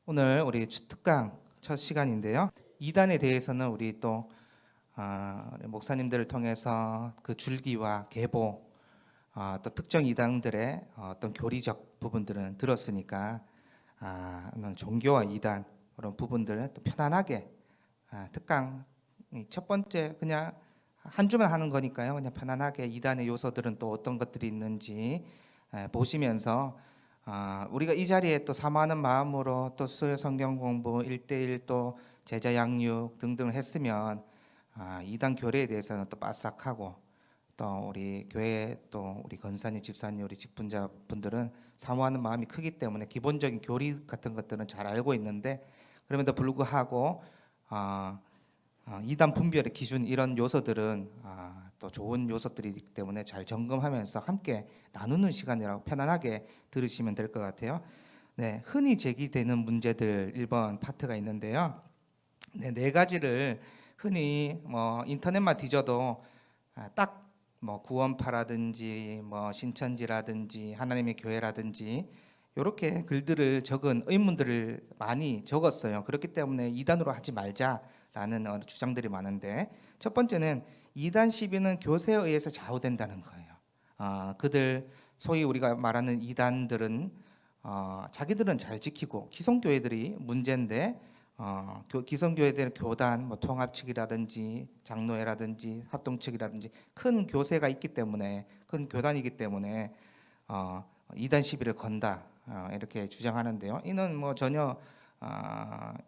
오늘 우리 특강 첫 시간인데요. 이단에 대해서는 우리 또 목사님들을 통해서 그 줄기와 계보, 또 특정 이단들의 어떤 교리적 부분들은 들었으니까 종교와 이단 그런 부분들을 또 편안하게 특강 첫 번째 그냥 한 주만 하는 거니까요. 그냥 편안하게 이단의 요소들은 또 어떤 것들이 있는지 보시면서 우리가 이 자리에 또 사모하는 마음으로 또 수요 성경 공부 1대1 또 제자 양육 등등을 했으면 이단 교리에 대해서는 또 빠삭하고 또 우리 교회 또 우리 권사님 집사님 우리 직분자 분들은 사모하는 마음이 크기 때문에 기본적인 교리 같은 것들은 잘 알고 있는데 그럼에도 불구하고 이단 분별의 기준 이런 요소들은 또 좋은 요소들이기 때문에 잘 점검하면서 함께 나누는 시간이라고 편안하게 들으시면 될 것 같아요. 네, 흔히 제기되는 문제들 1번 파트가 있는데요. 네 가지를 흔히 인터넷만 뒤져도 딱 구원파라든지 신천지라든지 하나님의 교회라든지 이렇게 글들을 적은 의문들을 많이 적었어요. 그렇기 때문에 이단으로 하지 말자라는 주장들이 많은데 첫 번째는 이단 시비는 교세에 의해서 좌우된다는 거예요. 그들 소위 우리가 말하는 이단들은 자기들은 잘 지키고 기성교회들이 문제인데 기성교회들은 교단, 통합 측이라든지 장로회라든지 합동 측이라든지 큰 교세가 있기 때문에 큰 교단이기 때문에 이단 시비를 건다 이렇게 주장하는데요. 이는 전혀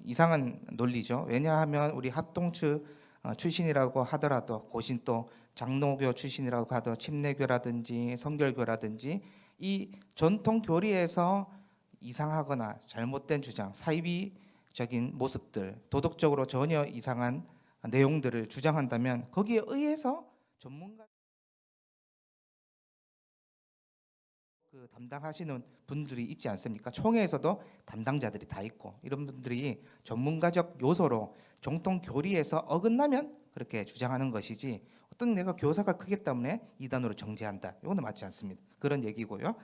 이상한 논리죠. 왜냐하면 우리 합동 측 출신이라고 하더라도 고신 또 장로교 출신이라고 하더라도 침례교라든지 성결교라든지 이 전통 교리에서 이상하거나 잘못된 주장, 사이비적인 모습들, 도덕적으로 전혀 이상한 내용들을 주장한다면 거기에 의해서 전문가 담당하시는 분들이 있지 않습니까? 총회에서도 담당자들이 다 있고 이런 분들이 전문가적 요소로 정통 교리에서 어긋나면 그렇게 주장하는 것이지 어떤 내가 교사가 크기 때문에 이단으로 정죄한다. 이거는 맞지 않습니다. 그런 얘기고요.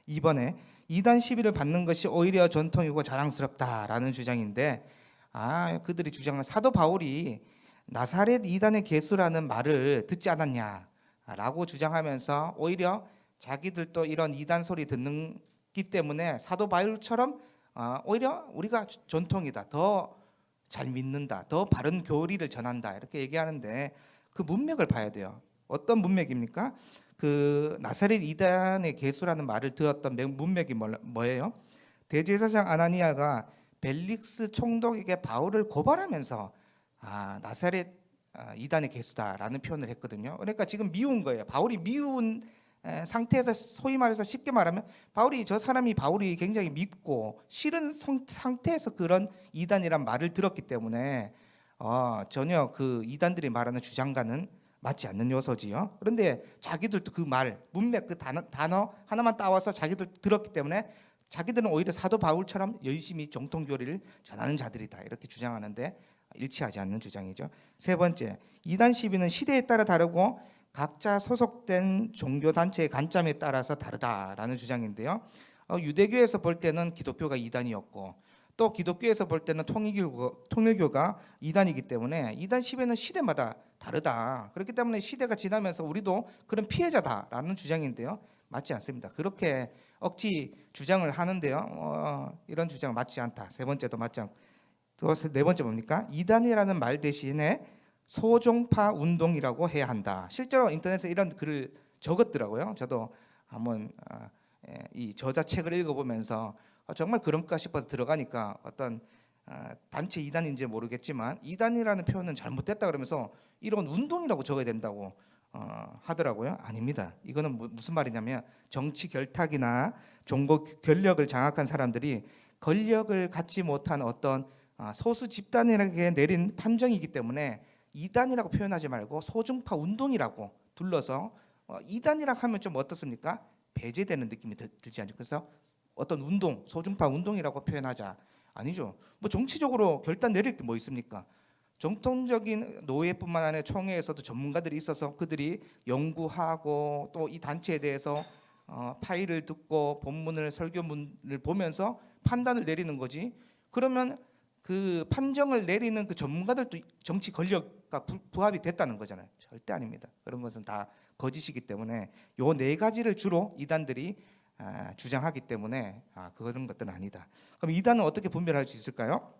이번에 이단 시비를 받는 것이 오히려 전통이고 자랑스럽다라는 주장인데 그들이 주장한 사도 바울이 나사렛 이단의 개수라는 말을 듣지 않았냐라고 주장하면서 오히려 자기들도 이런 이단 소리 듣는기 때문에 사도 바울처럼 오히려 우리가 전통이다, 더 잘 믿는다, 더 바른 교리를 전한다 이렇게 얘기하는데 그 문맥을 봐야 돼요. 어떤 문맥입니까? 그 나사렛 이단의 개수라는 말을 들었던 문맥이 뭐예요? 대제사장 아나니아가 벨릭스 총독에게 바울을 고발하면서 나사렛 이단의 개수다라는 표현을 했거든요. 그러니까 지금 미운 거예요. 바울이 미운 상태에서 소위 말해서 쉽게 말하면 저 사람이 바울이 굉장히 밉고 싫은 상태에서 그런 이단이란 말을 들었기 때문에 전혀 그 이단들이 말하는 주장과는 맞지 않는 요소지요. 그런데 자기들도 그 말, 문맥 그 단어 하나만 따와서 자기들 들었기 때문에 자기들은 오히려 사도 바울처럼 열심히 정통 교리를 전하는 자들이다 이렇게 주장하는데 일치하지 않는 주장이죠. 세 번째, 이단 시비는 시대에 따라 다르고 각자 소속된 종교 단체의 관점에 따라서 다르다라는 주장인데요. 유대교에서 볼 때는 기독교가 이단이었고 또 기독교에서 볼 때는 통일교가 이단이기 때문에 이단 시비는 시대마다 다르다. 그렇기 때문에 시대가 지나면서 우리도 그런 피해자다라는 주장인데요. 맞지 않습니다. 그렇게 억지 주장을 하는데요. 이런 주장 맞지 않다. 세 번째도 맞지 않고 또 네 번째 뭡니까? 이단이라는 말 대신에 소종파 운동이라고 해야 한다. 실제로 인터넷에 이런 글을 적었더라고요. 저도 한번 이 저자 책을 읽어보면서 정말 그런가 싶어서 들어가니까 어떤 단체 이단인지 모르겠지만 이단이라는 표현은 잘못됐다 그러면서 이런 운동이라고 적어야 된다고 하더라고요. 아닙니다. 이거는 무슨 말이냐면 정치 결탁이나 종교 권력을 장악한 사람들이 권력을 갖지 못한 어떤 소수 집단에게 내린 판정이기 때문에 이단이라고 표현하지 말고 소중파 운동이라고 둘러서 이단이라고 하면 좀 어떻습니까? 배제되는 느낌이 들지 않죠? 그래서 어떤 운동, 소중파 운동이라고 표현하자. 아니죠. 정치적으로 결단 내릴 게 뭐 있습니까? 정통적인 노예뿐만 아니라 총회에서도 전문가들이 있어서 그들이 연구하고 또 이 단체에 대해서 파일을 듣고 본문을 설교문을 보면서 판단을 내리는 거지. 그러면 그 판정을 내리는 그 전문가들도 정치 권력과 부합이 됐다는 거잖아요. 절대 아닙니다. 그런 것은 다 거짓이기 때문에 요 네 가지를 주로 이단들이 주장하기 때문에 그런 것들은 아니다. 그럼 이단은 어떻게 분별할 수 있을까요?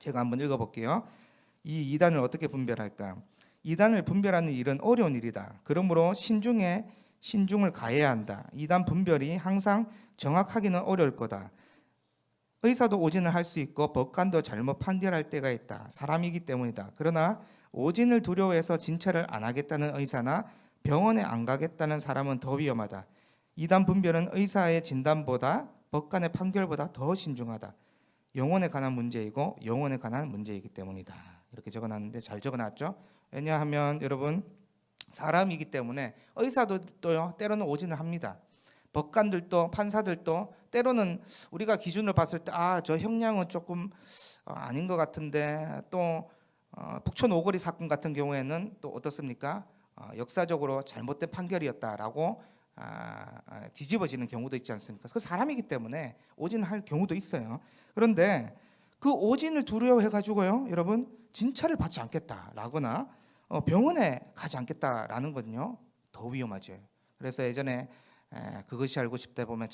제가 한번 읽어볼게요. 이 이단을 어떻게 분별할까? 이단을 분별하는 일은 어려운 일이다. 그러므로 신중을 가해야 한다. 이단 분별이 항상 정확하기는 어려울 거다. 의사도 오진을 할 수 있고 법관도 잘못 판결할 때가 있다. 사람이기 때문이다. 그러나 오진을 두려워해서 진찰을 안 하겠다는 의사나 병원에 안 가겠다는 사람은 더 위험하다. 이단 분별은 의사의 진단보다 법관의 판결보다 더 신중하다. 영혼에 관한 문제이고 영혼에 관한 문제이기 때문이다. 이렇게 적어놨는데 잘 적어놨죠? 왜냐하면 여러분 사람이기 때문에 의사도 또요 때로는 오진을 합니다. 법관들도 판사들도 때로는 우리가 기준을 봤을 때 저 형량은 조금 아닌 것 같은데 또 북촌 오거리 사건 같은 경우에는 또 어떻습니까? 역사적으로 잘못된 판결이었다라고 뒤집어지는 경우도 있지 않습니까? 그 사람이기 때문에 오진할 경우도 있어요. 그런데 그 오진을 두려워해 가지고요, 여러분 진찰을 받지 않겠다라거나 병원에 가지 않겠다라는 건요 더 위험하죠. 그래서 예전에 그것이 알고 싶다 보면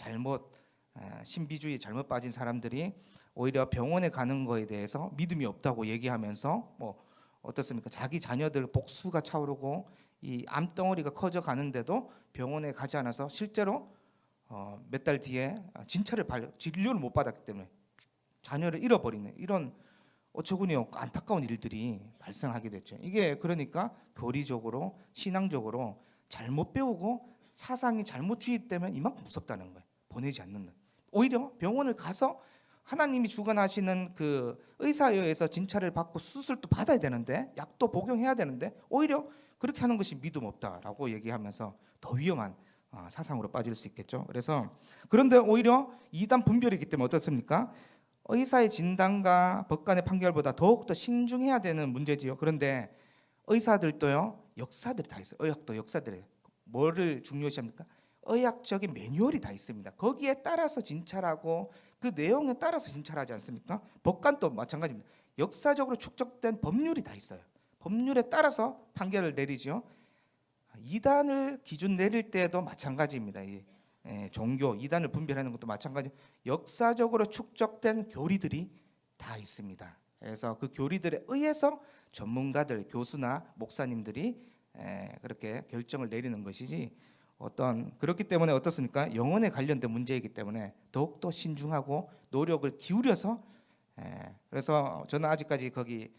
신비주의 잘못 빠진 사람들이 오히려 병원에 가는 거에 대해서 믿음이 없다고 얘기하면서 뭐 어떻습니까? 자기 자녀들 복수가 차오르고 이 암덩어리가 커져 가는데도 병원에 가지 않아서 실제로 몇 달 뒤에 진료를 못 받았기 때문에 자녀를 잃어버리는 이런 어처구니 없고 안타까운 일들이 발생하게 됐죠. 이게 그러니까 교리적으로 신앙적으로 잘못 배우고 사상이 잘못 주입되면 이만큼 무섭다는 거예요. 보내지 않는. 오히려 병원을 가서 하나님이 주관하시는 그 의사에 의해서 진찰을 받고 수술도 받아야 되는데 약도 복용해야 되는데 오히려 그렇게 하는 것이 믿음 없다라고 얘기하면서 더 위험한 사상으로 빠질 수 있겠죠. 그래서 그런데 오히려 이단 분별이기 때문에 어떻습니까? 의사의 진단과 법관의 판결보다 더욱더 신중해야 되는 문제지요. 그런데 의사들도요 역사들이 다 있어요. 의학도 역사들이에요. 뭐를 중요시합니까? 의학적인 매뉴얼이 다 있습니다. 거기에 따라서 진찰하고 그 내용에 따라서 진찰하지 않습니까? 법관도 마찬가지입니다. 역사적으로 축적된 법률이 다 있어요. 법률에 따라서 판결을 내리죠. 이단을 기준 내릴 때도 마찬가지입니다. 종교 이단을 분별하는 것도 마찬가지. 역사적으로 축적된 교리들이 다 있습니다. 그래서 그 교리들에 의해서 전문가들, 교수나 목사님들이 그렇게 결정을 내리는 것이지 그렇기 때문에 어떻습니까? 영혼에 관련된 문제이기 때문에 더욱더 신중하고 노력을 기울여서 그래서 저는 아직까지 거기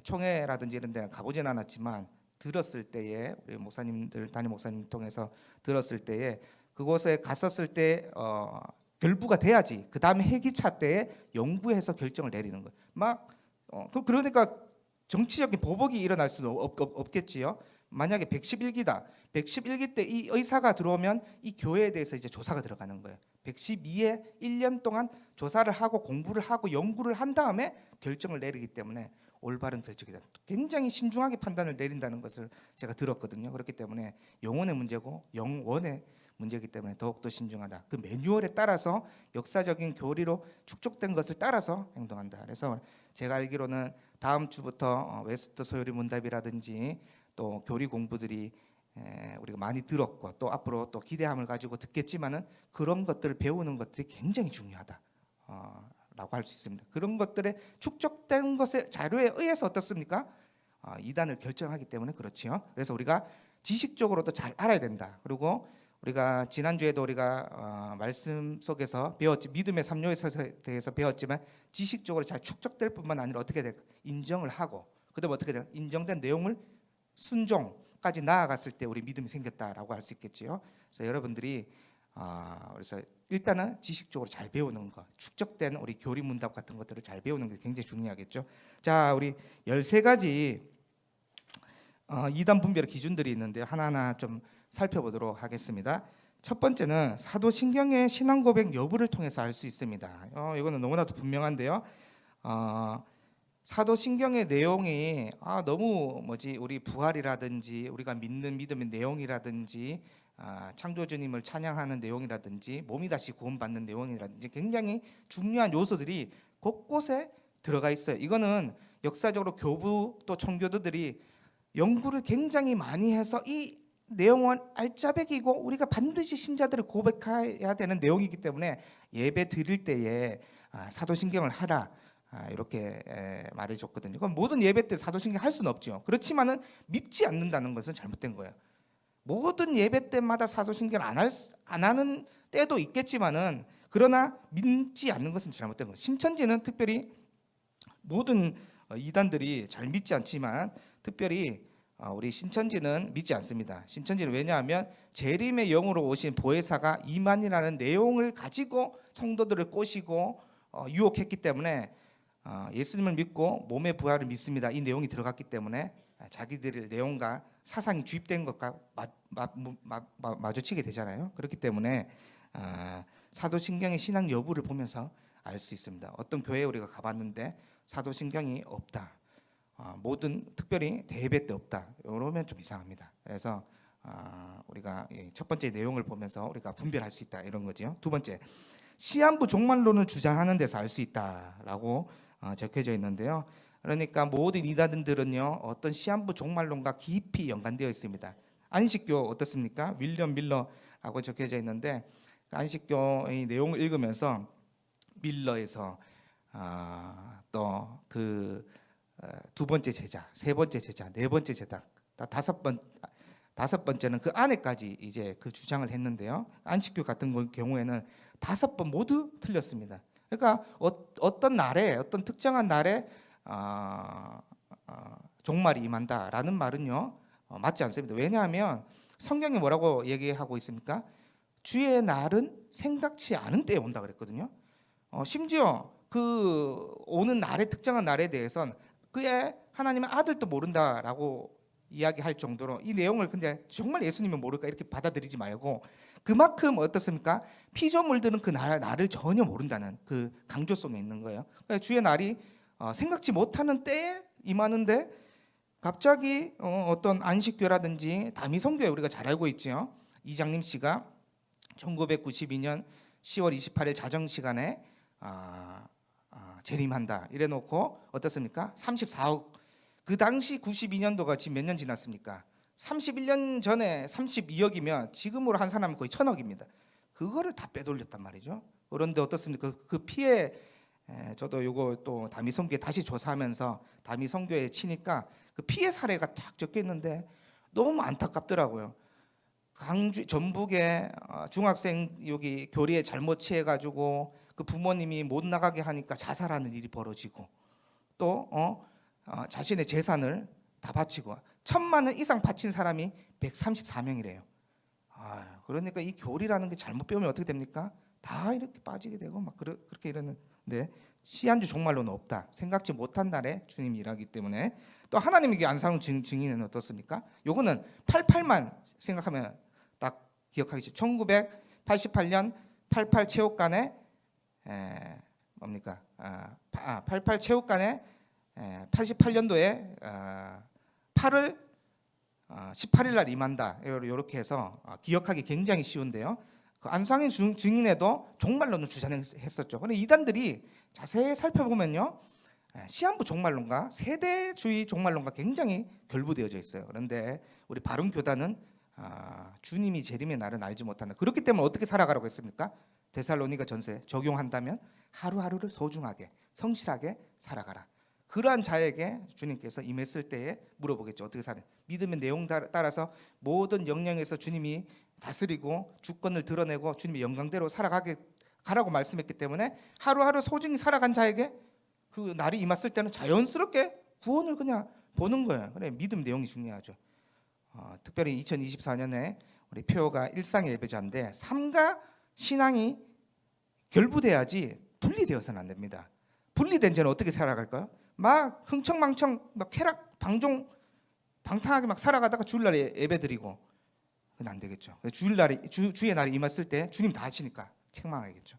총회라든지 이런 데 가보진 않았지만 들었을 때에 우리 목사님들 담임 목사님 통해서 들었을 때에 그곳에 갔었을 때 결부가 돼야지 그 다음에 회기차 때에 연구해서 결정을 내리는 거예요. 그러니까 정치적인 보복이 일어날 수는 없겠지요. 만약에 111기다. 111기 때 이 의사가 들어오면 이 교회에 대해서 이제 조사가 들어가는 거예요. 112에 1년 동안 조사를 하고 공부를 하고 연구를 한 다음에 결정을 내리기 때문에 올바른 결정이다. 굉장히 신중하게 판단을 내린다는 것을 제가 들었거든요. 그렇기 때문에 영혼의 문제고 영원의 문제이기 때문에 더욱더 신중하다. 그 매뉴얼에 따라서 역사적인 교리로 축적된 것을 따라서 행동한다. 그래서 제가 알기로는 다음 주부터 웨스트 소요리 문답이라든지 또 교리 공부들이 우리가 많이 들었고 또 앞으로 또 기대함을 가지고 듣겠지만은 그런 것들을 배우는 것들이 굉장히 중요하다. 라고 할 수 있습니다. 그런 것들에 축적된 것의 자료에 의해서 어떻습니까? 이단을 결정하기 때문에 그렇지요. 그래서 우리가 지식적으로도 잘 알아야 된다. 그리고 우리가 지난주에도 우리가 말씀 속에서 배웠지 믿음의 3요소에 대해서 배웠지만 지식적으로 잘 축적될 뿐만 아니라 어떻게 될까? 인정을 하고 그다음에 어떻게 될까? 인정된 내용을 순종까지 나아갔을 때 우리 믿음이 생겼다라고 할 수 있겠지요. 그래서 여러분들이 그래서 일단은 지식적으로 잘 배우는 것, 축적된 우리 교리 문답 같은 것들을 잘 배우는 게 굉장히 중요하겠죠. 자, 우리 13가지 이단 분별의 기준들이 있는데 하나하나 좀 살펴보도록 하겠습니다. 첫 번째는 사도신경의 신앙 고백 여부를 통해서 알 수 있습니다. 이거는 너무나도 분명한데요. 사도신경의 내용이 너무 우리 부활이라든지 우리가 믿는 믿음의 내용이라든지 창조주님을 찬양하는 내용이라든지 몸이 다시 구원받는 내용이라든지 굉장히 중요한 요소들이 곳곳에 들어가 있어요. 이거는 역사적으로 교부 또 청교도들이 연구를 굉장히 많이 해서 이 내용은 알짜배기고 우리가 반드시 신자들을 고백해야 되는 내용이기 때문에 예배 드릴 때에 사도신경을 하라 이렇게 말해줬거든요. 그럼 모든 예배 때 사도신경 할 수는 없죠. 그렇지만은 믿지 않는다는 것은 잘못된 거예요. 모든 예배 때마다 사도신경 안 하는 때도 있겠지만은 그러나 믿지 않는 것은 잘못된 거예요. 신천지는 특별히 모든 이단들이 잘 믿지 않지만 특별히 우리 신천지는 믿지 않습니다. 신천지는 왜냐하면 재림의 영으로 오신 보혜사가 이만이라는 내용을 가지고 성도들을 꼬시고 유혹했기 때문에 예수님을 믿고 몸의 부활을 믿습니다. 이 내용이 들어갔기 때문에 자기들의 내용과 사상이 주입된 것과 마주치게 되잖아요. 그렇기 때문에 사도신경의 신앙 여부를 보면서 알 수 있습니다. 어떤 교회에 우리가 가봤는데 사도신경이 없다. 모든 특별히 대예배 때 없다. 이러면 좀 이상합니다. 그래서 우리가 첫 번째 내용을 보면서 우리가 분별할 수 있다 이런 거죠. 두 번째, 시한부 종말론을 주장하는 데서 알 수 있다라고 적혀져 있는데요. 그러니까 모든 이단들은요 어떤 시한부 종말론과 깊이 연관되어 있습니다. 안식교 어떻습니까? 윌리엄 밀러라고 적혀져 있는데 안식교의 내용을 읽으면서 밀러에서 또 그 두 번째 제자, 세 번째 제자, 네 번째 제자, 다섯 번째는 그 안에까지 이제 그 주장을 했는데요. 안식교 같은 경우에는 5번 모두 틀렸습니다. 그러니까 어떤 날에 어떤 특정한 날에 종말이 임한다라는 말은요 맞지 않습니다. 왜냐하면 성경이 뭐라고 얘기하고 있습니까? 주의 날은 생각지 않은 때에 온다 그랬거든요. 심지어 그 오는 날의 특정한 날에 대해서는 그의 하나님의 아들도 모른다라고 이야기할 정도로 이 내용을 근데 정말 예수님은 모를까 이렇게 받아들이지 말고 그만큼 어떻습니까? 피조물들은 그 날을 전혀 모른다는 그 강조성에 있는 거예요. 그러니까 주의 날이 생각지 못하는 때에 임하는데 갑자기 어떤 안식교라든지 다미성교회 우리가 잘 알고 있죠. 이장림 씨가 1992년 10월 28일 자정 시간에 재림한다 이래놓고 어떻습니까? 34억. 그 당시 92년도가 지금 몇 년 지났습니까? 31년 전에 32억이면 지금으로 한 사람은 거의 1000억입니다. 그거를 다 빼돌렸단 말이죠. 그런데 어떻습니까? 그 피해 저도 요거 또 다미성교회 다시 조사하면서 다미성교회에 치니까 그 피해 사례가 딱 적혀 있는데 너무 안타깝더라고요. 강주 전북에 중학생 여기 교리에 잘못 취해가지고 그 부모님이 못 나가게 하니까 자살하는 일이 벌어지고 또 자신의 재산을 다 바치고 1000만 원 이상 바친 사람이 134명이래요. 그러니까 이 교리라는 게 잘못 배우면 어떻게 됩니까? 다 이렇게 빠지게 되고 막 그렇게 이러는데 시한주 종말로는 없다. 생각지 못한 날에 주님이 일하기 때문에 또 하나님에게 안 사는 증인은 어떻습니까? 요거는 88만 생각하면 딱 기억하기 쉽죠. 1988년 88 체육관에 뭡니까? 88 체육관에 88년도에 8월 18일 날 임한다. 이렇게 해서 기억하기 굉장히 쉬운데요. 그 안상인 증인에도 종말론을 주장했었죠. 그런데 이단들이 자세히 살펴보면요, 시한부 종말론과 세대주의 종말론과 굉장히 결부되어져 있어요. 그런데 우리 바른 교단은 주님이 재림의 날은 알지 못한다. 그렇기 때문에 어떻게 살아가라고 했습니까? 데살로니가 전서에 적용한다면 하루하루를 소중하게 성실하게 살아가라. 그러한 자에게 주님께서 임했을 때에 물어보겠죠. 어떻게 사냐? 믿음의 내용 따라서 모든 영역에서 주님이 다스리고 주권을 드러내고 주님의 영광대로 가라고 말씀했기 때문에 하루하루 소중히 살아간 자에게 그 날이 임했을 때는 자연스럽게 구원을 그냥 보는 거예요. 그래, 믿음 내용이 중요하죠. 특별히 2024년에 우리 표가 일상의 예배자인데 삶과 신앙이 결부돼야지 분리되어서는 안 됩니다. 분리된 죄는 어떻게 살아갈까요? 막 흥청망청 막 쾌락 방종 방탕하게 막 살아가다가 주일날에 예배드리고 그건 안 되겠죠. 주의 날이 임했을 때 주님 다 하시니까 책망하겠죠.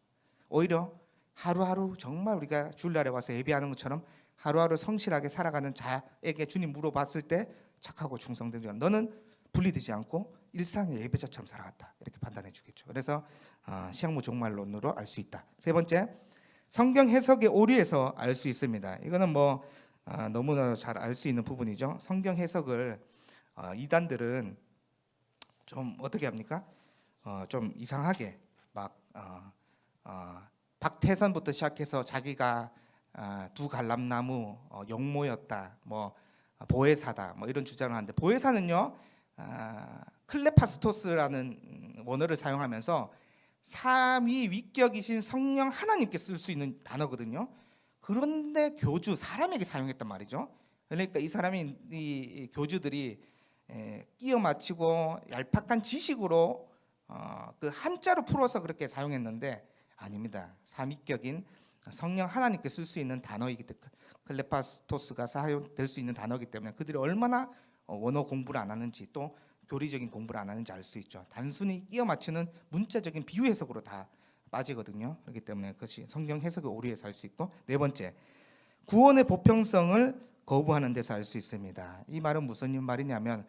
오히려 하루하루 정말 우리가 주일날에 와서 예배하는 것처럼 하루하루 성실하게 살아가는 자에게 주님 물어봤을 때 착하고 충성된 자 너는 분리되지 않고 일상의 예배자처럼 살아갔다 이렇게 판단해 주겠죠. 그래서 시한부 종말론으로 알 수 있다. 세 번째, 성경 해석의 오류에서 알 수 있습니다. 이거는 뭐 너무나 잘 알 수 있는 부분이죠. 성경 해석을 이단들은 좀 어떻게 합니까? 좀 이상하게 막 박태선부터 시작해서 자기가 두 갈람나무 용모였다, 뭐 보혜사다, 뭐 이런 주장을 하는데, 보혜사는요 클레파스토스라는 원어를 사용하면서 삼위 위격이신 성령 하나님께 쓸 수 있는 단어거든요. 그런데 교주 사람에게 사용했단 말이죠. 그러니까 이 사람이 이 교주들이 끼어 맞추고 얄팍한 지식으로 그 한자로 풀어서 그렇게 사용했는데 아닙니다. 삼위격인 성령 하나님께 쓸 수 있는 단어이기 때문에, 클레파스토스가 사용될 수 있는 단어이기 때문에 그들이 얼마나 원어 공부를 안 하는지 또 교리적인 공부를 안 하는지 알 수 있죠. 단순히 끼어 맞추는 문자적인 비유 해석으로 다 빠지거든요. 그렇기 때문에 그것이 성경 해석의 오류에서 알 수 있고, 네 번째, 구원의 보편성을 거부하는 데서 알 수 있습니다. 이 말은 무슨 말이냐면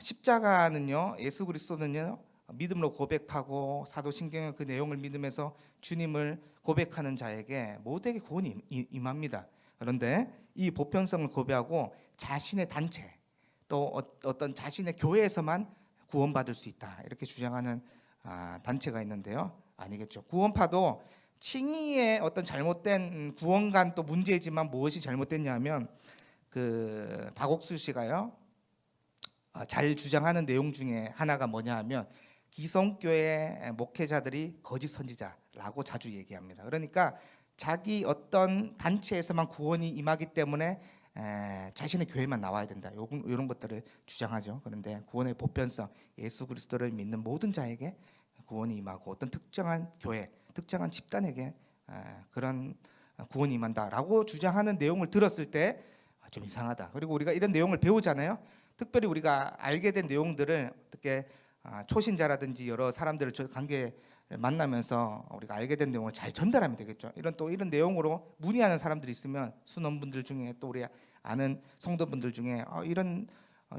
십자가는요, 예수 그리스도는요 믿음으로 고백하고 사도신경의 그 내용을 믿으면서 주님을 고백하는 자에게 모두에게 구원이 임합니다. 그런데 이 보편성을 거부하고 자신의 단체 또 어떤 자신의 교회에서만 구원받을 수 있다, 이렇게 주장하는 단체가 있는데요. 아니겠죠. 구원파도 칭의의 어떤 잘못된 구원관 또 문제지만 무엇이 잘못됐냐면 그 박옥수 씨가요 잘 주장하는 내용 중에 하나가 뭐냐 하면 기성교회 목회자들이 거짓 선지자라고 자주 얘기합니다. 그러니까 자기 어떤 단체에서만 구원이 임하기 때문에 자신의 교회만 나와야 된다, 이런 것들을 주장하죠. 그런데 구원의 보편성, 예수 그리스도를 믿는 모든 자에게 구원이 임하고 어떤 특정한 교회, 특정한 집단에게 그런 구원이 임한다라고 주장하는 내용을 들었을 때 좀 이상하다. 그리고 우리가 이런 내용을 배우잖아요. 특별히 우리가 알게 된 내용들을 어떻게 초신자라든지 여러 사람들을 관계 만나면서 우리가 알게 된 내용을 잘 전달하면 되겠죠. 이런 내용으로 문의하는 사람들이 있으면 순원분들 중에 또 우리 아는 성도분들 중에 이런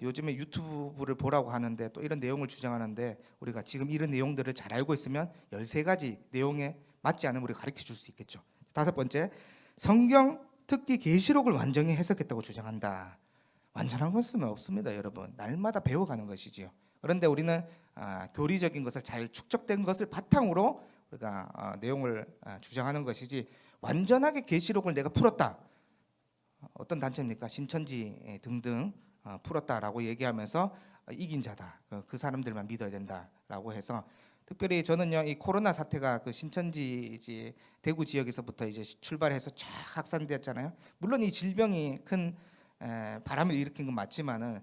요즘에 유튜브를 보라고 하는데 또 이런 내용을 주장하는데 우리가 지금 이런 내용들을 잘 알고 있으면 13가지 내용에 맞지 않으면 우리가 가르쳐 줄 수 있겠죠. 다섯 번째, 성경 특히 계시록을 완전히 해석했다고 주장한다. 완전한 것은 없습니다, 여러분. 날마다 배워가는 것이지요. 그런데 우리는 교리적인 것을 잘 축적된 것을 바탕으로 우리가 내용을 주장하는 것이지, 완전하게 계시록을 내가 풀었다, 어떤 단체입니까? 신천지 등등 풀었다라고 얘기하면서 이긴 자다, 그 사람들만 믿어야 된다라고 해서, 특별히 저는요 이 코로나 사태가 그 신천지 이제 대구 지역에서부터 이제 출발해서 쫙 확산되었잖아요. 물론 이 질병이 큰 바람을 일으킨 건 맞지만은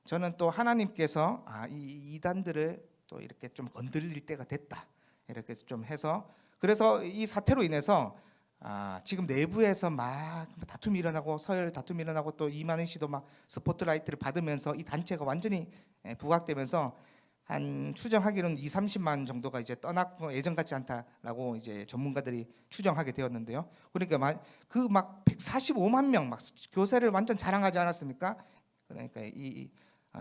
저는 또 하나님께서 이 이단들을 또 이렇게 좀 건드릴 때가 됐다, 이렇게 좀 해서, 그래서 이 사태로 인해서 지금 내부에서 막 다툼이 일어나고, 서열 다툼이 일어나고, 또 이만희 씨도 막 스포트라이트를 받으면서 이 단체가 완전히 부각되면서 한 추정하기로는 2-30만 정도가 이제 떠났고 예전 같지 않다라고 이제 전문가들이 추정하게 되었는데요. 그러니까 그 막 145만 명 막 교세를 완전 자랑하지 않았습니까? 그러니까 이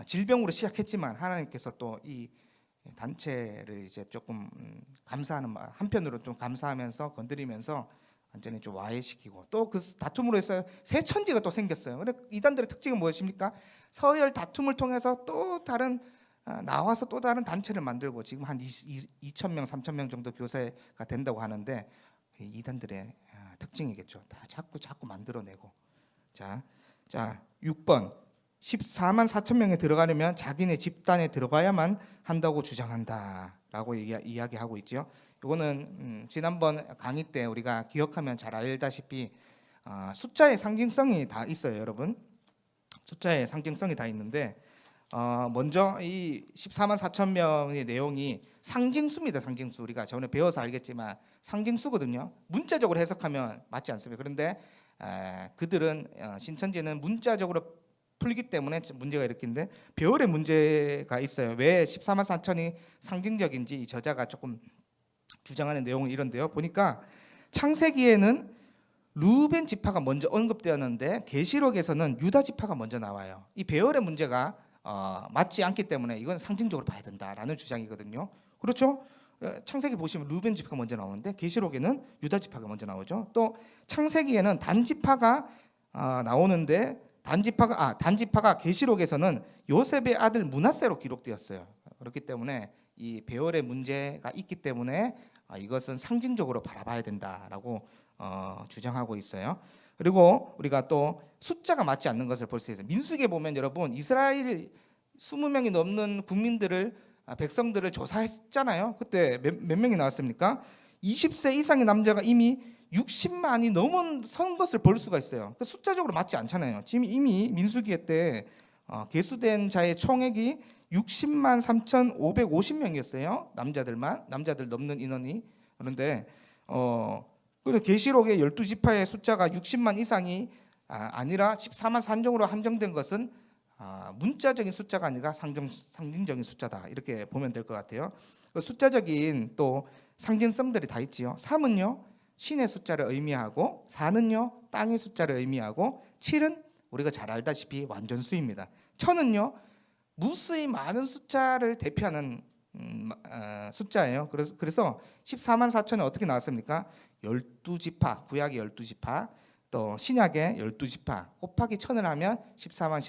질병으로 시작했지만 하나님께서 또 이 단체를 이제 조금 감사하는 한편으로 좀 감사하면서 건드리면서 완전히 좀 와해시키고, 또 그 다툼으로 해서 새 천지가 또 생겼어요. 근데 이단들의 특징은 무엇입니까? 서열 다툼을 통해서 또 다른 나와서 또 다른 단체를 만들고 지금 한 2,000명, 3,000명 정도 교사가 된다고 하는데, 이단들의 특징이겠죠. 다 자꾸 만들어내고. 자 6번, 14만 4천 명에 들어가려면 자기네 집단에 들어가야만 한다고 주장한다라고 이야기하고 있죠. 이거는 지난번 강의 때 우리가 기억하면 잘 알다시피 숫자의 상징성이 다 있어요, 여러분. 숫자의 상징성이 다 있는데 먼저 이 14만 4천 명의 내용이 상징수입니다. 상징수. 우리가 전에 배워서 알겠지만 상징수거든요. 문자적으로 해석하면 맞지 않습니다. 그런데 그들은 신천지는 문자적으로 풀기 때문에 문제가 일으키는데, 배열의 문제가 있어요. 왜 14만 4천이 상징적인지 이 저자가 조금 주장하는 내용은 이런데요. 보니까 창세기에는 루벤 지파가 먼저 언급되었는데 계시록에서는 유다 지파가 먼저 나와요. 이 배열의 문제가 맞지 않기 때문에 이건 상징적으로 봐야 된다라는 주장이거든요. 그렇죠? 창세기 보시면 루벤 지파가 먼저 나오는데 계시록에는 유다 지파가 먼저 나오죠. 또 창세기에는 단지파가 나오는데 단지파가 계시록에서는 요셉의 아들 므낫세로 기록되었어요. 그렇기 때문에 이 배열의 문제가 있기 때문에 이것은 상징적으로 바라봐야 된다라고 주장하고 있어요. 그리고 우리가 또 숫자가 맞지 않는 것을 볼 수 있어요. 민수기에 보면 여러분 이스라엘 20명이 넘는 백성들을 조사했잖아요. 그때 몇 명이 나왔습니까? 20세 이상의 남자가 이미 60만이 넘은 것을 볼 수가 있어요. 그 숫자적으로 맞지 않잖아요. 지금 이미 민수기 때 계수된 자의 총액이 60만 3,550명이었어요. 남자들 넘는 인원이. 그런데 계시록의 12지파의 숫자가 60만 이상이 아니라 14만 3정으로 한정된 것은 문자적인 숫자가 아니라 상징적인 숫자다, 이렇게 보면 될 것 같아요. 숫자적인 또 상징성들이 다 있지요. 3은요 신의 숫자를 의미하고, 4는요 땅의 숫자를 의미하고, 7은 우리가 잘 알다시피 완전수입니다. 1000은요 무수히 많은 숫자를 대표하는 숫자예요. 그래서 14만 4천이 어떻게 나왔습니까? 12지파, 구약의 12지파, 또 신약의 12지파 곱하기 1000을 하면 14만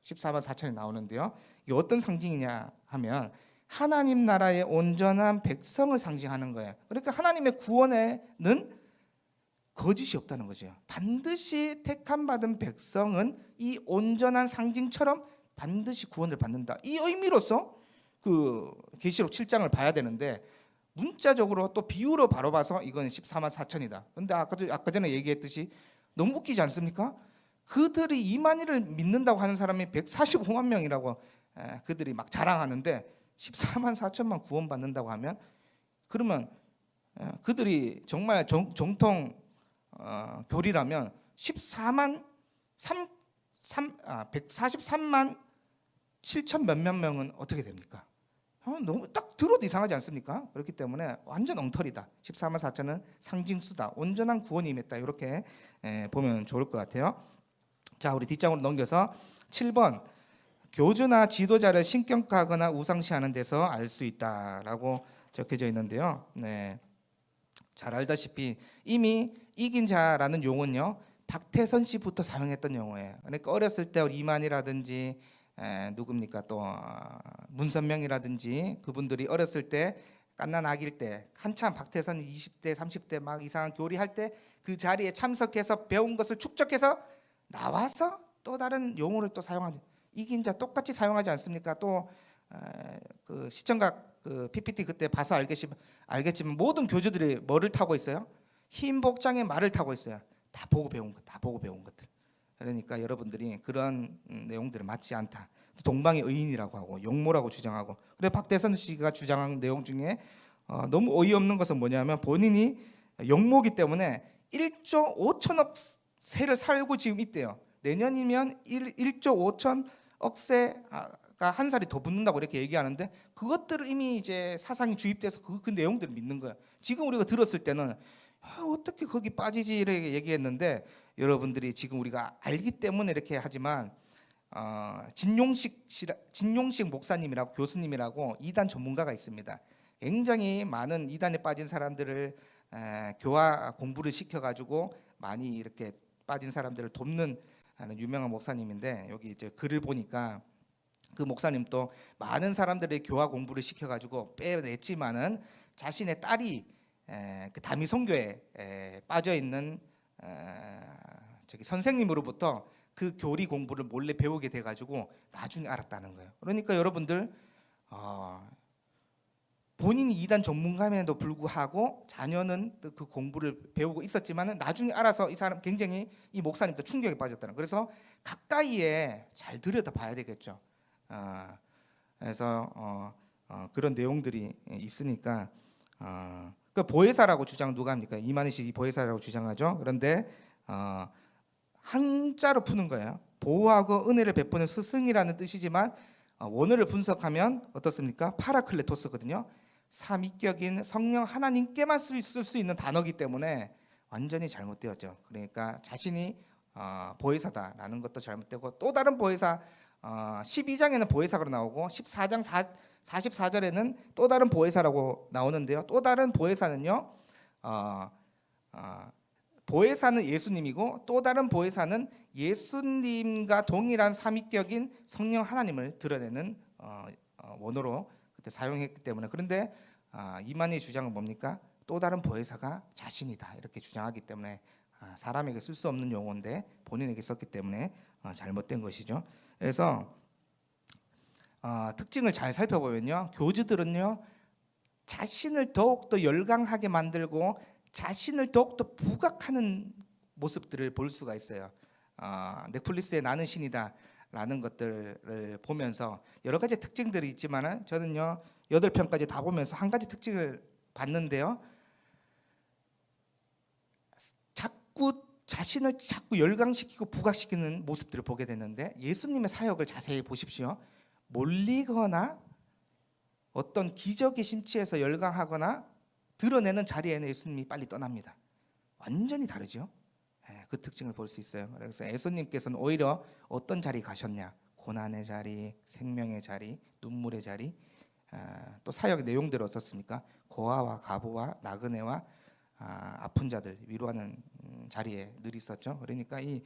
4천이 나오는데요. 이게 어떤 상징이냐 하면 하나님 나라의 온전한 백성을 상징하는 거예요. 그러니까 하나님의 구원에는 거짓이 없다는 거죠. 반드시 택함 받은 백성은 이 온전한 상징처럼 반드시 구원을 받는다. 이 의미로서 그 계시록 7장을 봐야 되는데, 문자적으로 또 비유로 바로 봐서 이건 14만 4천이다. 그런데 아까 전에 얘기했듯이 너무 웃기지 않습니까? 그들이 이만희를 믿는다고 하는 사람이 145만 명이라고 그들이 막 자랑하는데 14만 4천만 구원받는다고 하면, 그러면 그들이 정말 정통 교리라면 143만 7천 몇몇 명은 어떻게 됩니까? 너무 딱 들어도 이상하지 않습니까? 그렇기 때문에 완전 엉터리다. 14만 4천은 상징수다, 온전한 구원이 임했다, 이렇게 보면 좋을 것 같아요. 자, 우리 뒷장으로 넘겨서 7번, 교주나 지도자를 신격화하거나 우상시하는 데서 알 수 있다라고 적혀져 있는데요. 네, 잘 알다시피 이미 이긴 자라는 용어는요 박태선 씨부터 사용했던 용어예요. 그러니까 어렸을 때 이만희라든지 누굽니까 또 문선명이라든지 그분들이 어렸을 때 갓난 아기일 때 한참 박태선 20대 30대 막 이상한 교리할 때 그 자리에 참석해서 배운 것을 축적해서 나와서 또 다른 용어를 또 사용하죠. 이긴 자 똑같이 사용하지 않습니까? 또 그 시청각 그 PPT 그때 봐서 알겠지만 모든 교주들이 뭐를 타고 있어요? 흰 복장에 말을 타고 있어요. 다 보고 배운 것들. 그러니까 여러분들이 그런 내용들은 맞지 않다. 동방의 의인이라고 하고 용모라고 주장하고. 그래 박대선 씨가 주장한 내용 중에 너무 어이없는 것은 뭐냐면 본인이 용모기 때문에 1조 5천억 세를 살고 지금 있대요. 내년이면 1조 5천억 세가 한 살이 더 붙는다고 이렇게 얘기하는데, 그것들을 이미 이제 사상이 주입돼서 그 내용들을 믿는 거예요. 지금 우리가 들었을 때는 어떻게 거기 빠지지 이렇게 얘기했는데, 여러분들이 지금 우리가 알기 때문에 이렇게 하지만 진용식 목사님이라고 교수님이라고 이단 전문가가 있습니다. 굉장히 많은 이단에 빠진 사람들을 교화 공부를 시켜가지고 많이 이렇게 빠진 사람들을 돕는 유명한 목사님인데, 여기 이제 글을 보니까 그 목사님도 많은 사람들의 교화 공부를 시켜가지고 빼냈지만은 자신의 딸이 그 다미 선교에 빠져 있는 저기 선생님으로부터 그 교리 공부를 몰래 배우게 돼가지고 나중에 알았다는 거예요. 그러니까 여러분들 본인이 이단 전문가임에도 불구하고 자녀는 그 공부를 배우고 있었지만은 나중에 알아서 이 사람 굉장히 이 목사님도 충격에 빠졌다는 거예요. 그래서 가까이에 잘 들여다봐야 되겠죠. 그래서 그런 내용들이 있으니까 그 보혜사라고 주장 누가 합니까? 이만희 씨 보혜사라고 주장하죠. 그런데 한자로 푸는 거예요. 보호하고 은혜를 베푸는 스승이라는 뜻이지만 원어를 분석하면 어떻습니까? 파라클레토스거든요. 삼위격인 성령 하나님께만 쓸 수 있는 단어이기 때문에 완전히 잘못되었죠. 그러니까 자신이 보혜사다라는 것도 잘못되고, 또 다른 보혜사 12장에는 보혜사가 나오고 14장 44절에는 또 다른 보혜사라고 나오는데요. 또 다른 보혜사는요. 보혜사는 예수님이고 또 다른 보혜사는 예수님과 동일한 삼위격인 성령 하나님을 드러내는 원어로 그때 사용했기 때문에, 그런데 이만희 주장은 뭡니까? 또 다른 보혜사가 자신이다 이렇게 주장하기 때문에 사람에게 쓸 수 없는 용어인데 본인에게 썼기 때문에 잘못된 것이죠. 그래서 특징을 잘 살펴보면요, 교주들은요 자신을 더욱더 열광하게 만들고 자신을 더욱더 부각하는 모습들을 볼 수가 있어요. 넷플릭스의 나는 신이다 라는 것들을 보면서 여러 가지 특징들이 있지만은 저는요 8편까지 다 보면서 한 가지 특징을 봤는데요, 자신을 자꾸 열광시키고 부각시키는 모습들을 보게 됐는데, 예수님의 사역을 자세히 보십시오. 몰리거나 어떤 기적의 심취에서 열광하거나 드러내는 자리에는 예수님이 빨리 떠납니다. 완전히 다르죠. 그 특징을 볼 수 있어요. 그래서 예수님께서는 오히려 어떤 자리 가셨냐? 고난의 자리, 생명의 자리, 눈물의 자리, 또 사역의 내용대로 어떻습니까? 고아와 가부와 나그네와 아픈 자들 위로하는 자리에 늘 있었죠. 그러니까 이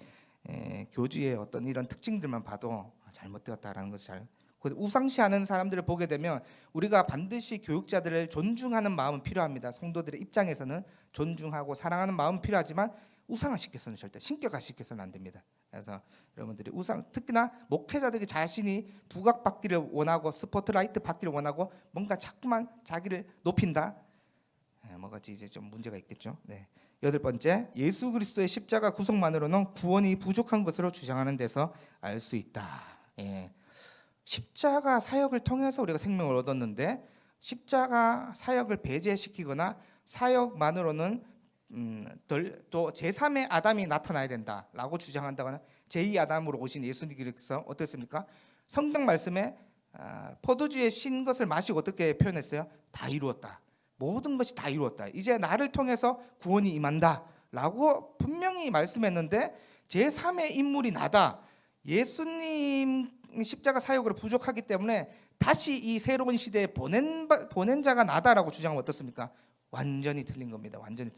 교주의 어떤 이런 특징들만 봐도 잘못되었다라는 것을 잘, 우상시하는 사람들을 보게 되면 우리가 반드시 교육자들을 존중하는 마음은 필요합니다. 성도들의 입장에서는 존중하고 사랑하는 마음은 필요하지만 우상화시켜서는 절대, 신격화시켜서는 안 됩니다. 그래서 여러분들이 특히나 목회자들이 자신이 부각받기를 원하고 스포트라이트 받기를 원하고 뭔가 자꾸만 자기를 높인다, 뭐가지 이제 좀 문제가 있겠죠. 네. 8번째, 예수 그리스도의 십자가 구속만으로는 구원이 부족한 것으로 주장하는 데서 알 수 있다. 십자가 사역을 통해서 우리가 생명을 얻었는데 십자가 사역을 배제시키거나 사역만으로는 또 제3의 아담이 나타나야 된다라고 주장한다거나 제2 아담으로 오신 예수님께서 어떻습니까? 성경 말씀에 포도주에 신 것을 마시고 어떻게 표현했어요? 다 이루었다. 모든 것이 다 이루었다. 이제 나를 통해서 구원이 임한다라고 분명히 말씀했는데 제3의 인물이 나다. 예수님 십자가 사역으로 부족하기 때문에 다시 이 새로운 시대에 보낸 자가 나다라고 주장하면 어떻습니까? 완전히 틀린 겁니다. 완전히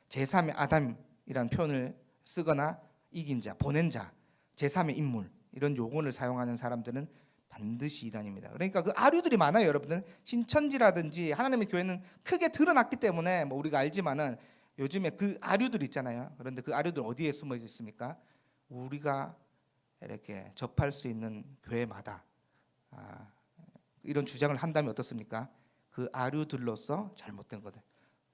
제3의 아담이라는 표현을 쓰거나 이긴 자, 보낸 자, 제3의 인물 이런 용어를 사용하는 사람들은 반드시 이단입니다. 그러니까 그 아류들이 많아요, 여러분들. 신천지라든지 하나님의 교회는 크게 드러났기 때문에 뭐 우리가 알지만은 요즘에 그 아류들 있잖아요. 그런데 그 아류들 어디에 숨어 있습니까? 우리가 이렇게 접할 수 있는 교회마다 이런 주장을 한다면 어떻습니까? 그 아류들로서 잘못된 거다.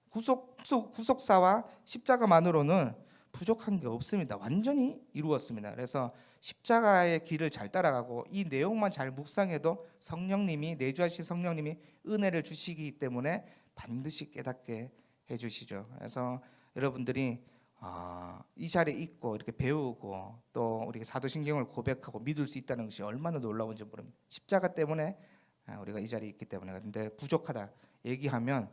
구속사와 십자가만으로는 부족한 게 없습니다. 완전히 이루었습니다. 그래서 십자가의 길을 잘 따라가고 이 내용만 잘 묵상해도 성령님이, 내주하신 성령님이 은혜를 주시기 때문에 반드시 깨닫게 해주시죠. 그래서 여러분들이 이 자리에 있고 이렇게 배우고 또 우리가 사도신경을 고백하고 믿을 수 있다는 것이 얼마나 놀라운지 모릅니다. 십자가 때문에 우리가 이 자리에 있기 때문에. 그런데 부족하다 얘기하면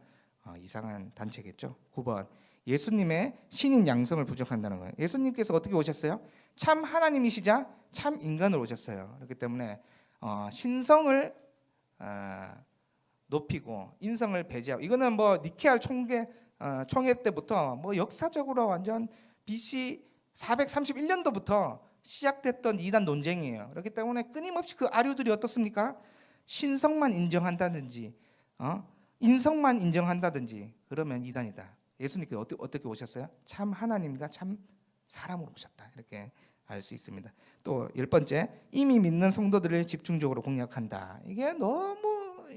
이상한 단체겠죠. 9번, 예수님의 신인 양성을 부족한다는 거예요. 예수님께서 어떻게 오셨어요? 참 하나님이시자 참 인간으로 오셨어요. 그렇기 때문에 신성을 높이고 인성을 배제하고, 이거는 뭐 니케아 총회 때부터 뭐 역사적으로 완전 BC 431년도부터 시작됐던 이단 논쟁이에요. 그렇기 때문에 끊임없이 그 아류들이 어떻습니까? 신성만 인정한다든지 인성만 인정한다든지 그러면 이단이다. 예수님께서 어떻게 오셨어요? 참 하나님과 참 사람으로 오셨다. 이렇게 알 수 있습니다. 또 10번째, 이미 믿는 성도들을 집중적으로 공략한다. 이게 너무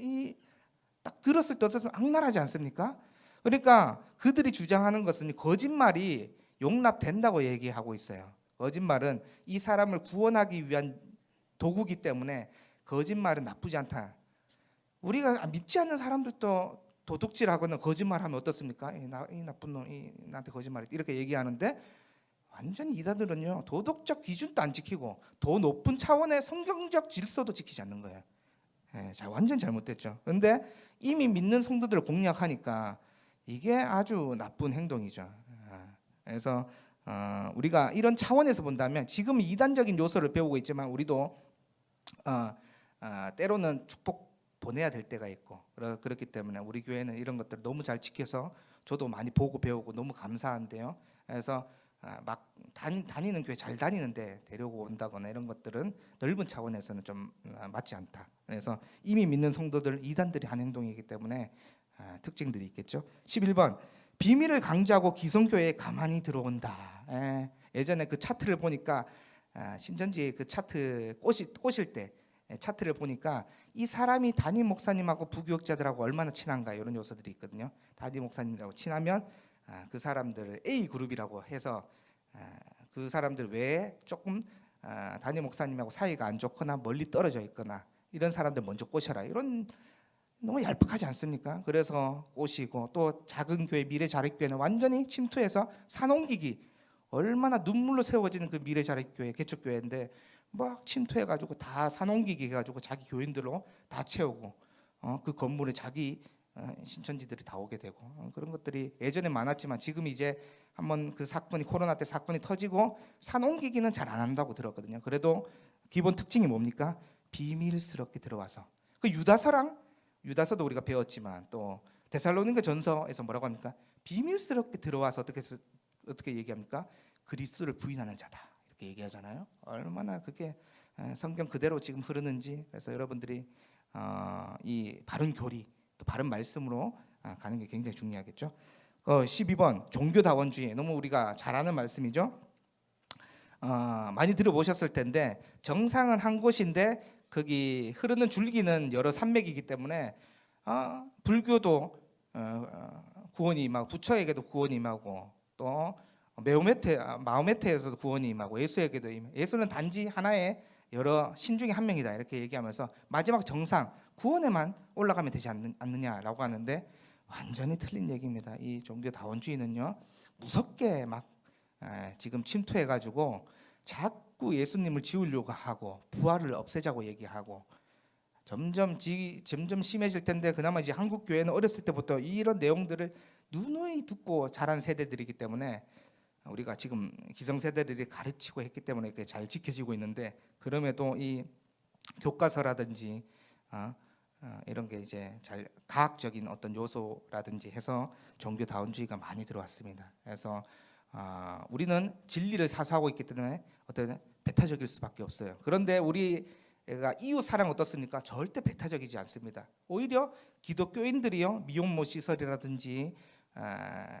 딱 들었을 때 좀 악랄하지 않습니까? 그러니까 그들이 주장하는 것은 거짓말이 용납된다고 얘기하고 있어요. 거짓말은 이 사람을 구원하기 위한 도구기 때문에 거짓말은 나쁘지 않다. 우리가 믿지 않는 사람들도 도둑질하거나 거짓말하면 어떻습니까? 이 나쁜 놈, 나한테 거짓말했다 이렇게 얘기하는데, 완전히 이단들은요 도덕적 기준도 안 지키고 더 높은 차원의 성경적 질서도 지키지 않는 거예요. 완전 잘못됐죠. 그런데 이미 믿는 성도들을 공략하니까 이게 아주 나쁜 행동이죠. 그래서 우리가 이런 차원에서 본다면 지금 이단적인 요소를 배우고 있지만 우리도 때로는 축복 보내야 될 때가 있고 그렇기 때문에 우리 교회는 이런 것들을 너무 잘 지켜서 저도 많이 보고 배우고 너무 감사한데요. 그래서 막 다니는 교회 잘 다니는데 데리고 온다거나 이런 것들은 넓은 차원에서는 좀 맞지 않다. 그래서 이미 믿는 성도들 이단들이 한 행동이기 때문에 특징들이 있겠죠. 11번 비밀을 강조하고 기성교회에 가만히 들어온다. 예전에 그 차트를 보니까 신천지 그 차트 꼬실 때 차트를 보니까 이 사람이 담임 목사님하고 부교육자들하고 얼마나 친한가 이런 요소들이 있거든요. 담임 목사님하고 친하면 그 사람들을 A 그룹이라고 해서 그 사람들 외에 조금 담임 목사님하고 사이가 안 좋거나 멀리 떨어져 있거나 이런 사람들 먼저 꼬셔라. 이런 너무 얄팍하지 않습니까? 그래서 꼬시고 또 작은 교회 미래자립교회는 완전히 침투해서 산옮기기 얼마나 눈물로 세워지는 그 미래자립교회 개척교회인데 막 침투해가지고 다 산옮기기 해가지고 자기 교인들로 다 채우고 그 건물에 자기 신천지들이 다 오게 되고 그런 것들이 예전에 많았지만 지금 이제 한번 그 사건이 코로나 때 사건이 터지고 산옮기기는 잘 안 한다고 들었거든요. 그래도 기본 특징이 뭡니까? 비밀스럽게 들어와서 그 유다서도 우리가 배웠지만 또 데살로니가 전서에서 뭐라고 합니까? 비밀스럽게 들어와서 어떻게 얘기합니까? 그리스도를 부인하는 자다 이렇게 얘기하잖아요. 얼마나 그게 성경 그대로 지금 흐르는지. 그래서 여러분들이 이 바른 교리 또 바른 말씀으로 가는 게 굉장히 중요하겠죠. 12번 종교다원주의 너무 우리가 잘 아는 말씀이죠. 많이 들어보셨을 텐데 정상은 한 곳인데 거기 흐르는 줄기는 여러 산맥이기 때문에 불교도 구원이 임하고 부처에게도 구원이 임하고 또 마호메트에서도 구원이 임하고 예수에게도 예수는 단지 하나의 여러 신 중에 한 명이다 이렇게 얘기하면서 마지막 정상 구원에만 올라가면 되지 않느냐라고 하는데 완전히 틀린 얘기입니다. 이 종교다원주의는요 무섭게 막 지금 침투해가지고 자꾸 예수님을 지우려고 하고 부활을 없애자고 얘기하고 점점 심해질 텐데 그나마 이제 한국 교회는 어렸을 때부터 이런 내용들을 누누이 듣고 자란 세대들이기 때문에 우리가 지금 기성세대들이 가르치고 했기 때문에 이렇게 잘 지켜지고 있는데 그럼에도 이 교과서라든지 이런 게 이제 잘 과학적인 어떤 요소라든지 해서 종교다원주의가 많이 들어왔습니다. 그래서 우리는 진리를 사수하고 있기 때문에 어떤 배타적일 수밖에 없어요. 그런데 우리가 이웃 사랑 어떻습니까? 절대 배타적이지 않습니다. 오히려 기독교인들이요 미혼모 시설이라든지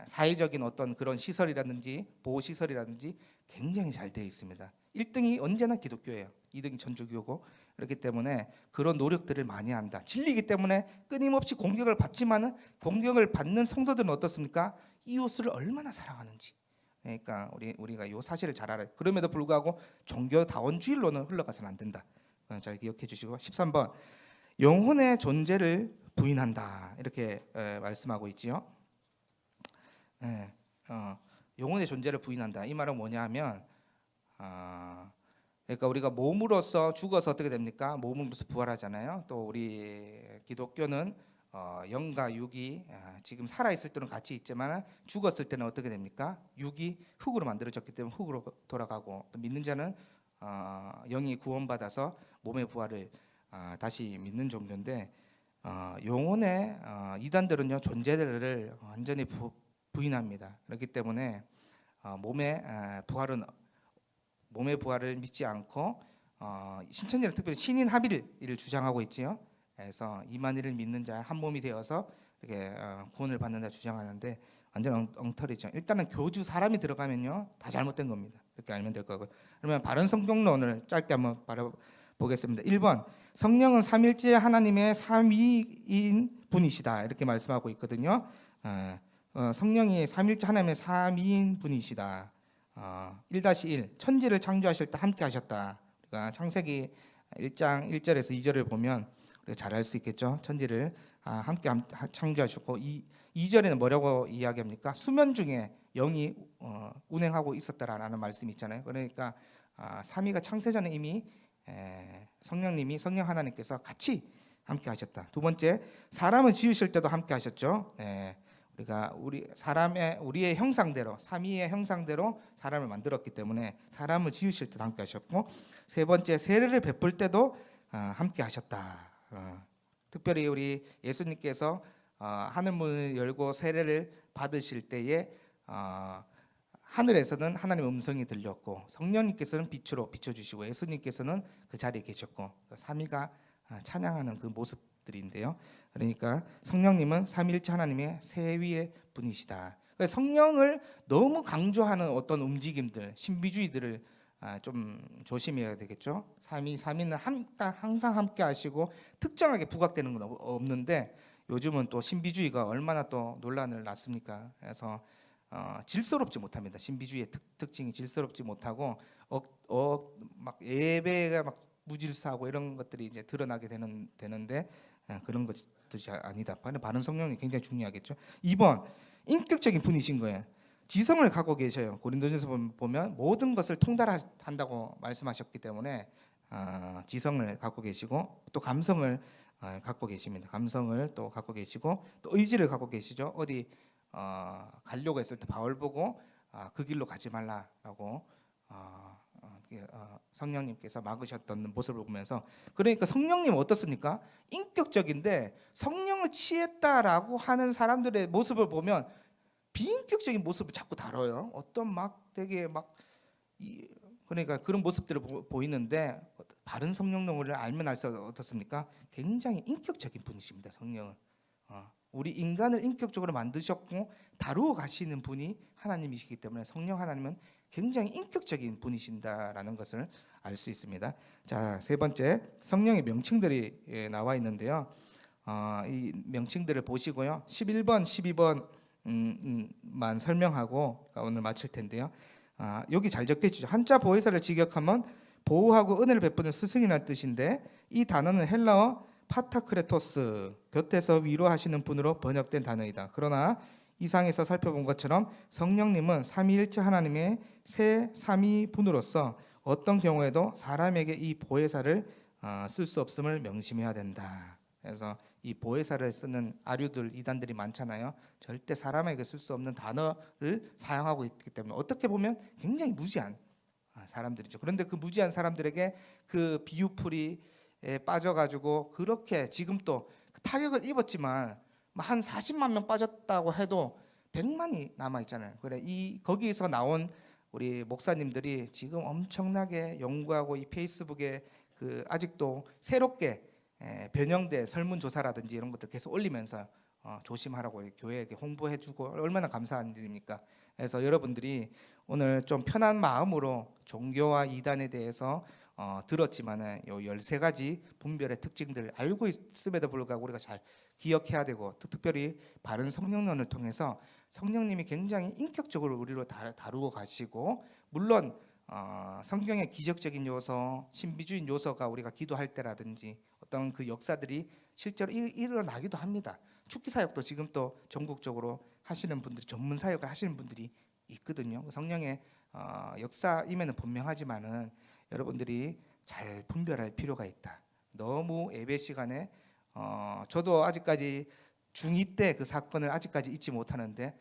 사회적인 어떤 그런 시설이라든지 보호 시설이라든지 굉장히 잘 되어 있습니다. 1등이 언제나 기독교예요. 2등이 천주교고 그렇기 때문에 그런 노력들을 많이 한다. 진리이기 때문에 끊임없이 공격을 받지만은 공격을 받는 성도들은 어떻습니까? 이웃을 얼마나 사랑하는지. 그러니까 우리가 이 사실을 잘 알아요. 그럼에도 불구하고 종교다원주의로는 흘러가서는 안 된다. 잘 기억해 주시고 13번 영혼의 존재를 부인한다 이렇게 말씀하고 있지요. 영혼의 존재를 부인한다. 이 말은 뭐냐하면 그러니까 우리가 몸으로서 죽어서 어떻게 됩니까? 몸으로서 부활하잖아요. 또 우리 기독교는 영과 육이 지금 살아 있을 때는 같이 있지만 죽었을 때는 어떻게 됩니까? 육이 흙으로 만들어졌기 때문에 흙으로 돌아가고 또 믿는 자는 영이 구원받아서 몸의 부활을 다시 믿는 종교인데 영혼의 이단들은요 존재를 완전히 부인합니다. 그렇기 때문에 몸의 부활을 믿지 않고 신천지는 특별히 신인 합일을 주장하고 있지요. 그래서 이만희를 믿는 자 한 몸이 되어서 이렇게 구원을 받는다 주장하는데 완전 엉터리죠. 일단은 교주 사람이 들어가면요 다 잘못된 겁니다. 이렇게 알면 될 거고. 그러면 바른 성경론을 짧게 한번 보겠습니다. 1번 성령은 삼일째 하나님의 삼위인 분이시다 이렇게 말씀하고 있거든요. 성령이 삼일째 하나님의 삼위인 분이시다. 1-1 천지를 창조하실 때 함께 하셨다. 우리가 창세기 1장 1절에서 2절을 보면 우리가 잘 알 수 있겠죠. 천지를 함께 창조하셨고 2절에는 뭐라고 이야기합니까? 수면 중에 영이 운행하고 있었다라는 말씀이 있잖아요. 그러니까 삼위가 창세 전에 이미 성령 하나님께서 같이 함께 하셨다. 두 번째 사람을 지으실 때도 함께 하셨죠. 우리가 우리의 형상대로 삼위의 형상대로 사람을 만들었기 때문에 사람을 지으실 때도 함께 하셨고 세 번째 세례를 베풀 때도 함께 하셨다. 특별히 우리 예수님께서 하늘 문을 열고 세례를 받으실 때에 하늘에서는 하나님의 음성이 들렸고 성령님께서는 빛으로 비춰주시고 예수님께서는 그 자리에 계셨고 삼위가 찬양하는 그 모습들인데요. 그러니까 성령님은 삼위일체 하나님의 세위의 분이시다. 성령을 너무 강조하는 어떤 움직임들, 신비주의들을 좀 조심해야 되겠죠. 삼위는 항상 함께 하시고 특정하게 부각되는 건 없는데 요즘은 또 신비주의가 얼마나 또 논란을 낳습니까? 그래서 질서롭지 못합니다. 신비주의의 특징이 질서롭지 못하고 막 예배가 막 무질서하고 이런 것들이 이제 드러나게 되는데 그런 것이 아니다. 바른 성령이 굉장히 중요하겠죠. 2번 인격적인 분이신 거예요. 지성을 갖고 계셔요. 고린도전서 보면 모든 것을 통달한다고 말씀하셨기 때문에 지성을 갖고 계시고 또 감성을 갖고 계십니다. 감성을 또 갖고 계시고 또 의지를 갖고 계시죠. 어디 가려고 했을 때 바울 보고 그 길로 가지 말라라고 성령님께서 막으셨던 모습을 보면서 그러니까 성령님 어떻습니까? 인격적인데 성령을 취했다라고 하는 사람들의 모습을 보면 비인격적인 모습을 자꾸 다뤄요. 어떤 막 되게 막 그러니까 그런 모습들을 보이는데 바른 성령님을 알면 알수록 어떻습니까? 굉장히 인격적인 분이십니다. 성령은 우리 인간을 인격적으로 만드셨고 다루어 가시는 분이 하나님이시기 때문에 성령 하나님은 굉장히 인격적인 분이신다라는 것을 알 수 있습니다. 자, 세 번째 성령의 명칭들이 나와 있는데요. 이 명칭들을 보시고요. 11번, 12번만 설명하고 오늘 마칠 텐데요. 여기 잘 적혀 있죠. 한자 보혜사를 직역하면 보호하고 은혜를 베푸는 스승이라는 뜻인데 이 단어는 헬라어 파타크레토스 곁에서 위로하시는 분으로 번역된 단어이다. 그러나 이상에서 살펴본 것처럼 성령님은 삼위일체 하나님의 새 삼위분으로서 어떤 경우에도 사람에게 이 보혜사를 쓸 수 없음을 명심해야 된다. 그래서 이 보혜사를 쓰는 아류들 이단들이 많잖아요. 절대 사람에게 쓸 수 없는 단어를 사용하고 있기 때문에 어떻게 보면 굉장히 무지한 사람들이죠. 그런데 그 무지한 사람들에게 그 비유풀이에 빠져가지고 그렇게 지금 또 타격을 입었지만 한 40만 명 빠졌다고 해도 100만이 남아 있잖아요. 그래 거기에서 나온 우리 목사님들이 지금 엄청나게 연구하고 이 페이스북에 그 아직도 새롭게 변형된 설문조사라든지 이런 것들 계속 올리면서 조심하라고 교회에게 홍보해주고 얼마나 감사한 일입니까? 그래서 여러분들이 오늘 좀 편한 마음으로 종교와 이단에 대해서 들었지만은 요 13가지 분별의 특징들을 알고 있음에도 불구하고 우리가 잘 기억해야 되고 또 특별히 바른 성령론을 통해서 성령님이 굉장히 인격적으로 우리로 다루고 가시고 물론 성경의 기적적인 요소, 신비주의 요소가 우리가 기도할 때라든지 어떤 그 역사들이 실제로 일어나기도 합니다. 축기 사역도 지금 또 전국적으로 하시는 분들이 전문 사역을 하시는 분들이 있거든요. 성령의 역사임에는 분명하지만은 여러분들이 잘 분별할 필요가 있다. 너무 예배 시간에 저도 아직까지 중2 때 그 사건을 아직까지 잊지 못하는데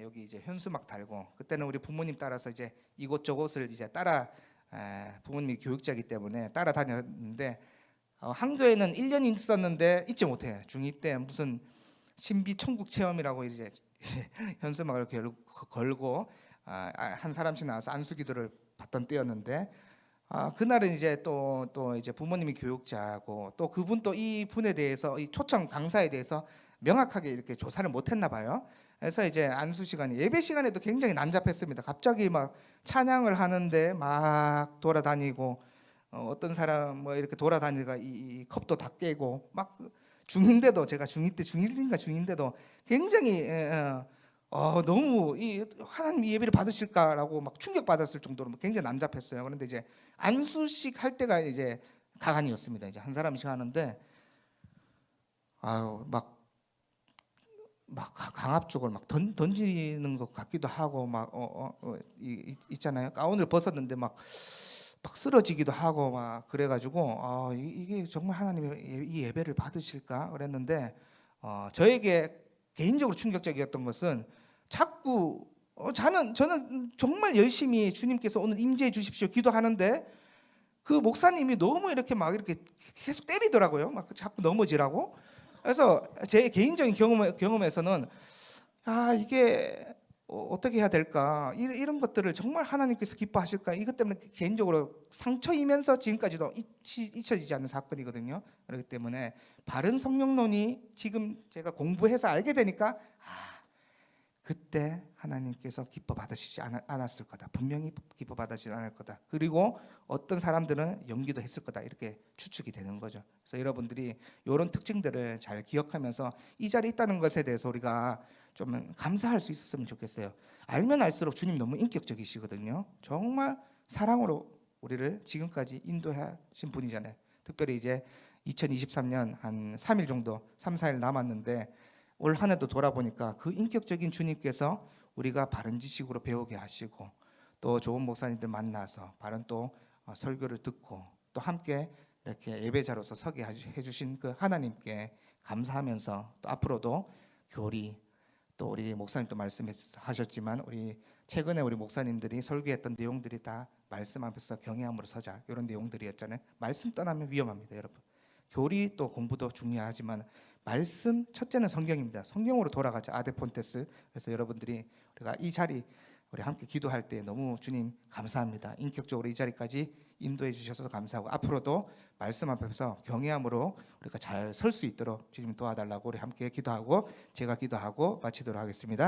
여기 이제 현수막 달고 그때는 우리 부모님 따라서 이제 이곳저곳을 이제 따라 부모님이 교육자이기 때문에 따라다녔는데 한 교회는 1년 있었는데 잊지 못해요. 중2 때 무슨 신비 천국 체험이라고 이제 현수막을 걸고 한 사람씩 나와서 안수기도를 받던 때였는데 그날은 이제 또 이제 부모님이 교육자고 또 그분 또 이 분에 대해서 이 초청 강사에 대해서 명확하게 이렇게 조사를 못했나 봐요. 그래서 이제 안수 시간에 예배 시간에도 굉장히 난잡했습니다. 갑자기 막 찬양을 하는데 막 돌아다니고 어떤 사람 뭐 이렇게 돌아다니다가 이 컵도 다 깨고 막 중인데도 제가 중2 때 중1인가 중인데도 굉장히 너무 이 하나님 예배를 받으실까라고 막 충격받았을 정도로 굉장히 난잡했어요. 그런데 이제 안수식 할 때가 이제 가간이었습니다. 이제 한 사람씩 하는데 막 강압적으로 막 던지는 것 같기도 하고 막 있잖아요. 가운을 벗었는데 막 쓰러지기도 하고 막 그래가지고 이게 정말 하나님이 이 예배를 받으실까 그랬는데 저에게 개인적으로 충격적이었던 것은 자꾸 저는 정말 열심히 주님께서 오늘 임재해 주십시오 기도하는데 그 목사님이 너무 이렇게 막 이렇게 계속 때리더라고요. 막 자꾸 넘어지라고. 그래서 제 개인적인 경험에서는 이게 어떻게 해야 될까? 이런 것들을 정말 하나님께서 기뻐하실까? 이것 때문에 개인적으로 상처이면서 지금까지도 잊혀지지 않는 사건이거든요. 그렇기 때문에 바른 성령론이 지금 제가 공부해서 알게 되니까 그때 하나님께서 기뻐 받으시지 않았을 거다. 분명히 기뻐 받으시지 않을 거다. 그리고 어떤 사람들은 연기도 했을 거다. 이렇게 추측이 되는 거죠. 그래서 여러분들이 이런 특징들을 잘 기억하면서 이 자리에 있다는 것에 대해서 우리가 좀 감사할 수 있었으면 좋겠어요. 알면 알수록 주님 너무 인격적이시거든요. 정말 사랑으로 우리를 지금까지 인도하신 분이잖아요. 특별히 이제 2023년 한 3일 정도, 3, 4일 남았는데 올 한 해도 돌아보니까 그 인격적인 주님께서 우리가 바른 지식으로 배우게 하시고 또 좋은 목사님들 만나서 바른 또 설교를 듣고 또 함께 이렇게 예배자로서 서게 해주신 그 하나님께 감사하면서 또 앞으로도 교리 또 우리 목사님도 말씀하셨지만 우리 최근에 우리 목사님들이 설교했던 내용들이 다 말씀 앞에서 경외함으로 서자 이런 내용들이었잖아요. 말씀 떠나면 위험합니다, 여러분. 교리 또 공부도 중요하지만 말씀 첫째는 성경입니다. 성경으로 돌아가자 아데폰테스. 그래서 여러분들이 우리가 이 자리 우리 함께 기도할 때 너무 주님 감사합니다. 인격적으로 이 자리까지 인도해 주셔서 감사하고 앞으로도 말씀 앞에서 경외함으로 우리가 잘 설 수 있도록 주님 도와달라고 우리 함께 기도하고 제가 기도하고 마치도록 하겠습니다.